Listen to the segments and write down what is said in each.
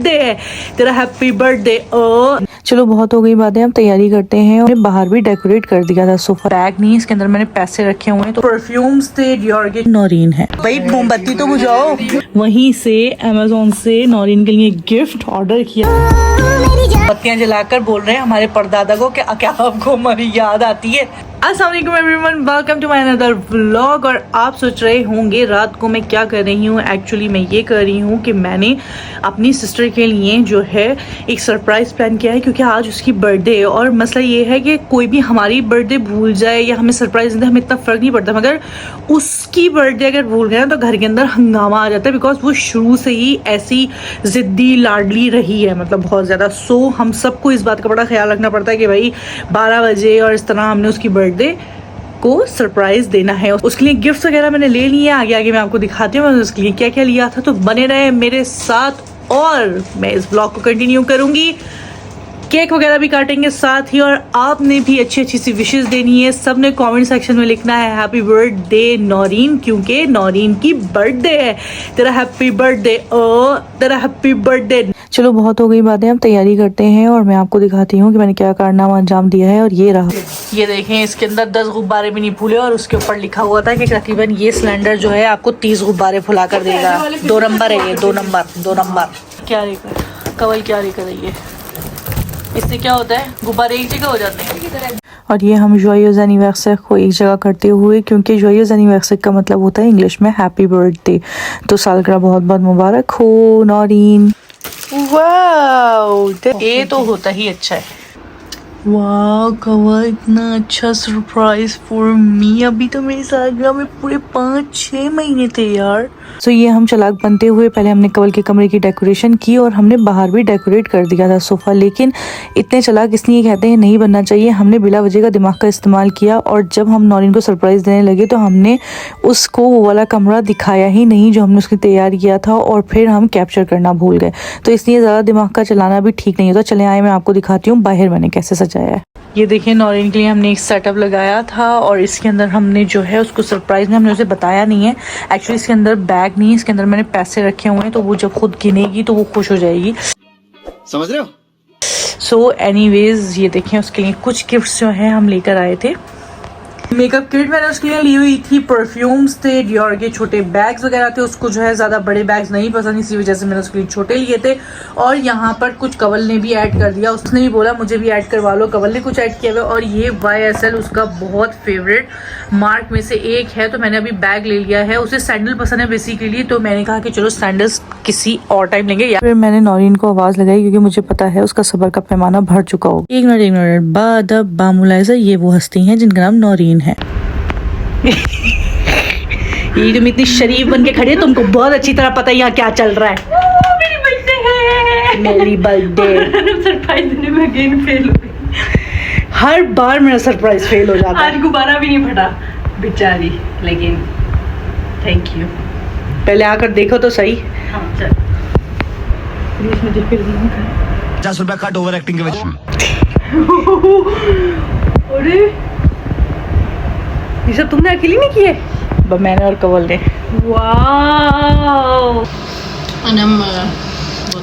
है तेरा, happy birthday. चलो बहुत हो गई बातें, हम तैयारी करते हैं। और बाहर भी डेकोरेट कर दिया था सोफा। बैग नहीं, इसके अंदर मैंने पैसे रखे हुए हैं। तो परफ्यूम्स थे डियोर के। नौरीन है भाई मोमबत्ती तो बुझाओ। वहीं से अमेज़न से नौरीन के लिए गिफ्ट ऑर्डर किया। बत्तियां जलाकर बोल रहे हैं हमारे परदादा को कि क्या आपको हमारी याद आती है। अस्सलाम वालेकुम everyone, welcome to my another vlog. और आप सोच रहे होंगे रात को मैं क्या कर रही हूँ। एक्चुअली मैं ये कर रही हूँ कि मैंने अपनी सिस्टर के लिए जो है एक सरप्राइज प्लान किया है, क्योंकि आज उसकी बर्थडे है। और मसला ये है कि कोई भी हमारी बर्थडे भूल जाए या हमें सरप्राइज दे, हमें इतना फ़र्क नहीं पड़ता, मगर उसकी बर्थडे अगर भूल गए ना तो घर के अंदर हंगामा आ जाता है। बिकॉज वो शुरू से ही ऐसी ज़िद्दी लाडली रही है, मतलब बहुत ज़्यादा। सो हम सबको इस बात का बड़ा ख्याल रखना पड़ता है कि भाई 12 बजे और इस तरह हमने उसकी बर्थडे को सरप्राइज देना है। उसके लिए गिफ्ट्स वगैरह मैंने ले लिए, आगे आगे मैं आपको दिखाती हूँ मैंने उसके लिए क्या क्या लिया था। तो बने रहे मेरे साथ और मैं इस ब्लॉग को कंटिन्यू करूंगी। केक वगैरह भी काटेंगे साथ ही, और आपने भी अच्छी अच्छी सी विशेस देनी है। सबने कमेंट सेक्शन में लिखना है हैप्पी बर्थडे नौरीन, क्योंकि नौरीन की बर्थडे है। तेरा हैप्पी बर्थडे, तेरा हैप्पी बर्थडे। चलो बहुत हो गई बातें, हम तैयारी करते हैं। और मैं आपको दिखाती हूँ कि मैंने क्या कारनामा अंजाम दिया है। और ये रहा, ये देखें, इसके अंदर 10 गुब्बारे भी नहीं फूले और उसके ऊपर लिखा हुआ था कि तकरीबन ये सिलेंडर जो है आपको 30 गुब्बारे फुला कर देगा। 2 नंबर है ये, 2 नंबर। क्या लेकर कवल क्या लेकर रही है, इससे क्या होता है गुब्बारे एक जगह हो जाते हैं। और ये हम जोयस एनिवर्सरी को एक जगह करते हुए, क्योंकि जोयस एनिवर्सरी का मतलब होता है इंग्लिश में हैप्पी बर्थडे। तो सालगिरह बहुत बहुत मुबारक हो नौरीन। वाओ, ये तो होता ही अच्छा है। वाह कवल, इतना अच्छा सरप्राइज फॉर मी। अभी तो मेरी सालगिरह में पूरे 5-6 महीने थे यार। सो ये हम चालाक बनते हुए पहले हमने कवल के कमरे की डेकोरेशन की और हमने बाहर भी डेकोरेट कर दिया था सोफा। लेकिन इतने चालाक इसलिए कहते हैं नहीं बनना चाहिए, हमने बिला वजह का दिमाग का इस्तेमाल किया। और जब हम नौरीन को सरप्राइज देने लगे तो हमने उसको वो वाला कमरा दिखाया ही नहीं जो हमने उसके तैयार किया था, और फिर हम कैप्चर करना भूल गए। तो इसलिए ज़्यादा दिमाग का चलाना भी ठीक नहीं होता। चले आए, मैं आपको दिखाती हूँ बाहर मैंने कैसे सजाया है। ये देखिए, नौरीन के लिए हमने एक सेटअप लगाया था और इसके अंदर हमने जो है उसको सरप्राइज में हमने उसे बताया नहीं है। एक्चुअली इसके अंदर बैग नहीं है, इसके अंदर मैंने पैसे रखे हुए हैं, तो वो जब खुद गिनेगी तो वो खुश हो जाएगी। समझ रहे हो? सो एनीवेज ये देखें, उसके लिए कुछ गिफ्ट्स जो हैं हम लेकर आए थे। मेकअप किट मैंने उसके लिए ली हुई थी, परफ्यूम्स थे, डियोर के छोटे बैग्स वगैरह थे। उसको जो है ज़्यादा बड़े बैग्स नहीं पसंद, इसी वजह से मैंने उसके लिए छोटे लिए थे। और यहाँ पर कुछ कवल ने भी ऐड कर दिया, उसने भी बोला मुझे भी ऐड करवा लो, कवल ने कुछ ऐड किया हुआ। और ये YSL उसका बहुत फेवरेट मार्क में से एक है, तो मैंने अभी बैग ले लिया है। उसे सैंडल पसंद है बेसिकली, तो मैंने कहा कि चलो सैंडल्स किसी और टाइम लेंगे। फिर मैंने नौरीन को आवाज़ लगाई, क्योंकि मुझे पता है उसका सब्र का पैमाना भर चुका हो। एक मिनट बादब बामुलाइजा, ये वो हस्ती हैं जिनका नाम नौरीन है। ये तुम इतनी शरीफ बन के खड़ी है, तुमको बहुत अच्छी तरह पता है यहाँ क्या चल रहा है। मेरी बर्थडे है, मेरी बर्थडे। सरप्राइज देने में अगेन फेल हो गई। हर बार मेरा सरप्राइज फेल हो जाता है। आज गुब्बारा भी नहीं फटा बेचारी, लेकिन थैंक यू। पहले आकर देखो तो सही। हाँ चल, मुझे फिर 50 रुपया कट ओवर एक्टिंग के वजह। अरे ये सब तुमने अकेली नहीं किए? मैंने और कवल ने। वाओ, अनम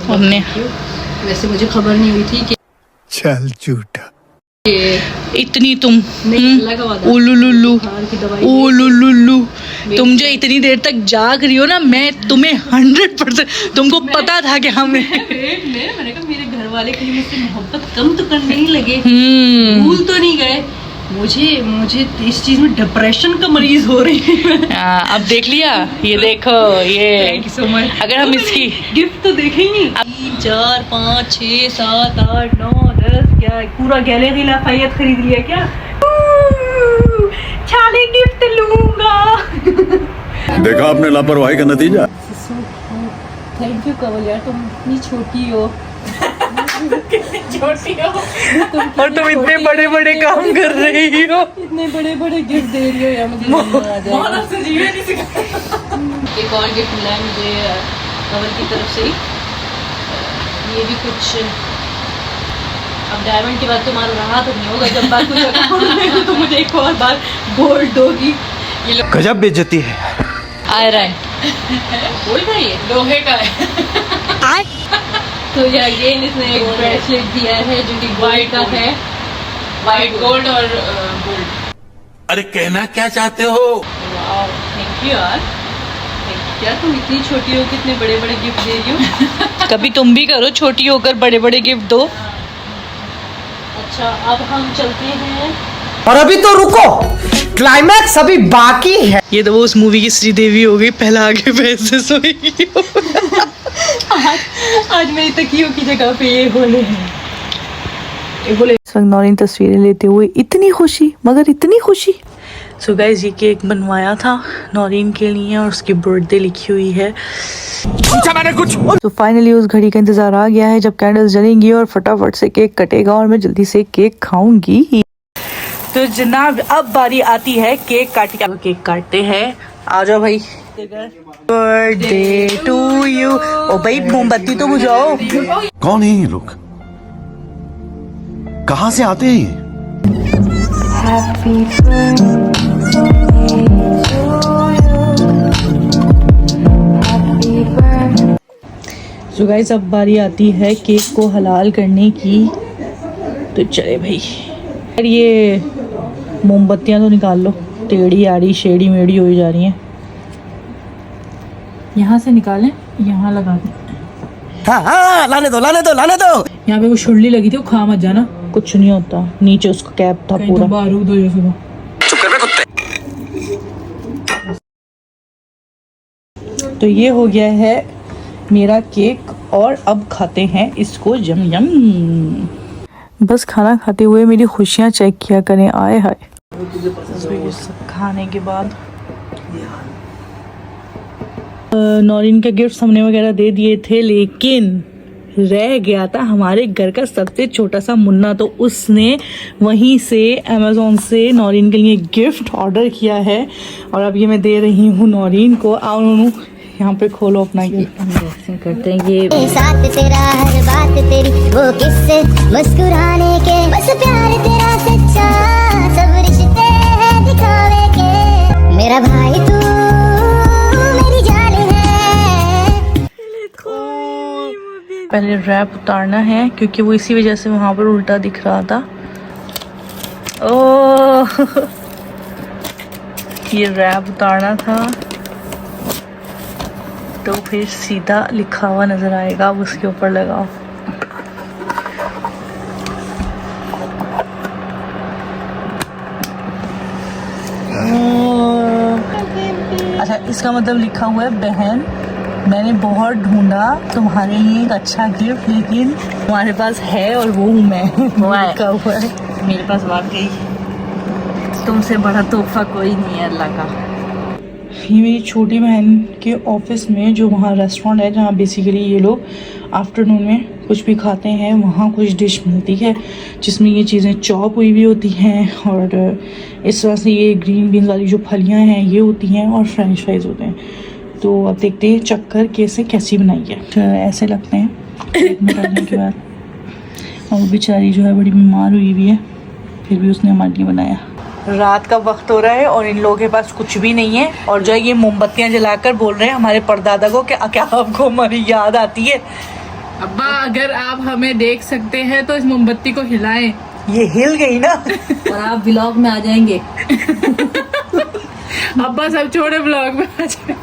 हमने वैसे मुझे खबर नहीं हुई थी कि चल झूठा। इतनी तुम अल्लाह का वादा, उलुलुलु बुखार की दवाई उलुलुलु तुम जो इतनी देर तक जाग रही हो ना, मैं तुम्हें 100% तुमको पता था कि हम मैंने कहा मेरे घर वाले कहीं मुझसे मोहब्बत कम तो करने ही लगे, भूल तो नहीं गए मुझे इस चीज में डिप्रेशन का मरीज हो रही है। अब देख लिया, ये देखो, ये थैंक यू सो मच। अगर हम इसकी गिफ्ट तो देखे ही नहीं। 3 4 5 6 7 8 9 10, क्या पूरा गैलरी लाफायत खरीद लिया क्या? छाले गिफ्ट लूंगा। देखा आपने लापरवाही का नतीजा। थैंक यू कवल यार, तुम इतनी छोटी हो। छोटी हो और तुम इतने बड़े बड़े काम कर रही हो, इतने बड़े बड़े गिफ्ट दे रही हो यार, मुझे आ जाएगा। एक और गिफ्ट मिला है मुझे कवल की तरफ से। ये भी कुछ, अब डायमंड की बात तुम्हारा रहा तो नहीं होगा, जब बात कुछ तो मुझे एक और बार गोल्ड दोगी। ये गजब बेइज्जती है। आयरन गोल्ड है, ये लोहे का है। तो ये अगेन इसने एक ब्रेसलेट दिया है जो कि गोल्ड का है, वाइट गोल्ड और गोल्ड। अरे कहना क्या चाहते हो? वाओ, थैंक यू यार। यार तुम इतनी छोटी हो कितने बड़े बड़े गिफ्ट दे रही हो। कभी तुम भी करो, छोटी होकर बड़े बड़े गिफ्ट दो। अच्छा, अब हम चलते हैं। और अभी तो रुको, क्लाइमैक्स अभी बाकी है। ये तो वो उस मूवी की श्रीदेवी हो गई, पहला आगे पैसे सोएगी। आज मेरी तकियों की जगह पे ये होले हैं। इस वक्त नौरीन तस्वीरें लेते हुए इतनी खुशी, मगर इतनी खुशी। सो गाइस, ये केक बनवाया था नौरीन के लिए और उसकी बर्थडे लिखी हुई है। मैंने कुछ तो फाइनली उस घड़ी का इंतजार आ गया है जब कैंडल्स जलेंगी और फटाफट से केक कटेगा और मैं जल्दी से केक खाऊंगी। तो जनाब, अब बारी आती है केक काटने की। केक काटते हैं, आ जाओ भाई। Birthday to you. ओ भाई, मोमबत्ती तो बुझाओ। कौन है ये लोग? कहाँ से आते हैं ये? सो गाइस, अब बारी आती है केक को हलाल करने की। तो चले भाई, यार ये मोमबत्तियां तो निकाल लो, टेढ़ी आड़ी शेड़ी मेड़ी हो जा रही हैं। यहाँ से निकालें, यहाँ लगा दें। हाँ, लाने दो लाने दो लाने दो। यहाँ पे वो छुड़ली लगी थी, वो खा मत जाना, कुछ नहीं होता। नीचे उसका कैप था पूरा। बारूद हो जैसे। तो ये हो गया है मेरा केक और अब खाते हैं इसको। यम यम। बस खाना खाते हुए मेरी खुशियाँ चेक किया करें। आए हाय। तो ये सब खाने के बाद नौरीन के गिफ्ट हमने वगैरह दे दिए थे, लेकिन रह गया था हमारे घर का सबसे छोटा सा मुन्ना। तो उसने वहीं से अमेज़ॉन से नौरीन के लिए गिफ्ट ऑर्डर किया है और अब ये मैं दे रही हूँ नौरीन को। आओ नूनू, यहाँ पे खोलो अपना गिफ्ट, अनबॉक्सिंग करते हैं। ये साथ तेरा हर बात तेरी वो किस्से मुस्कुराने के, बस प्यार तेरा सच्चा, सब रिश्ते हैं दिखावे के। मेरा भाई तू मेरी जान है। पहले रैप उतारना है क्योंकि वो इसी वजह से वहाँ पर उल्टा दिख रहा था। ओह, ये रैप उतारना था तो फिर सीधा लिखा हुआ नजर आएगा, अब उसके ऊपर लगाओ। अच्छा, इसका मतलब लिखा हुआ है बहन, मैंने बहुत ढूंढा तुम्हारे लिए एक अच्छा गिफ्ट, लेकिन तुम्हारे पास है और वो हूँ मैं। लिखा हुआ है मेरे पास वाकई तुमसे बड़ा तोहफा कोई नहीं है अल्लाह का। ये मेरी छोटी बहन के ऑफिस में, जो वहाँ रेस्टोरेंट है जहाँ बेसिकली ये लोग आफ्टरनून में कुछ भी खाते हैं, वहाँ कुछ डिश मिलती है जिसमें ये चीज़ें चॉप हुई भी होती हैं और इस तरह से ये ग्रीन बीन्स वाली जो फलियाँ हैं ये होती हैं और फ्रेंच फ्राइज होते हैं। तो अब देखते हैं चक्कर कैसी बनाई है। तो ऐसे लगते हैं करने के बाद। और वो बेचारी जो है बड़ी बीमार हुई हुई है, फिर भी उसने हमारे लिए बनाया। रात का वक्त हो रहा है और इन लोगों के पास कुछ भी नहीं है और जो है ये मोमबत्तियां जलाकर बोल रहे हैं हमारे परदादा को कि क्या आपको हमारी याद आती है। अब्बा, अगर आप हमें देख सकते हैं तो इस मोमबत्ती को हिलाएं। ये हिल गई ना। और आप व्लॉग में आ जाएंगे। अब्बा सब छोड़े, व्लॉग में आ जाएंगे।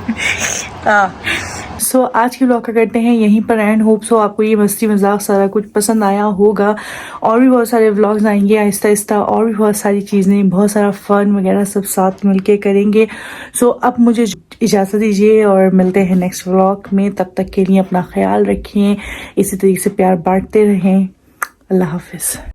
हाँ, सो आज की व्लॉग का करते हैं यहीं पर एंड। होप सो आपको ये मस्ती मजाक सारा कुछ पसंद आया होगा। और भी बहुत सारे व्लॉग्स आएंगे आहिस्ता आहिस्ता, और भी बहुत सारी चीज़ें, बहुत सारा फन वगैरह सब साथ मिलके करेंगे। सो अब मुझे इजाज़त दीजिए और मिलते हैं नेक्स्ट व्लॉग में। तब तक के लिए अपना ख्याल रखिए, इसी तरीके से प्यार बांटते रहें। अल्लाह हाफिज़।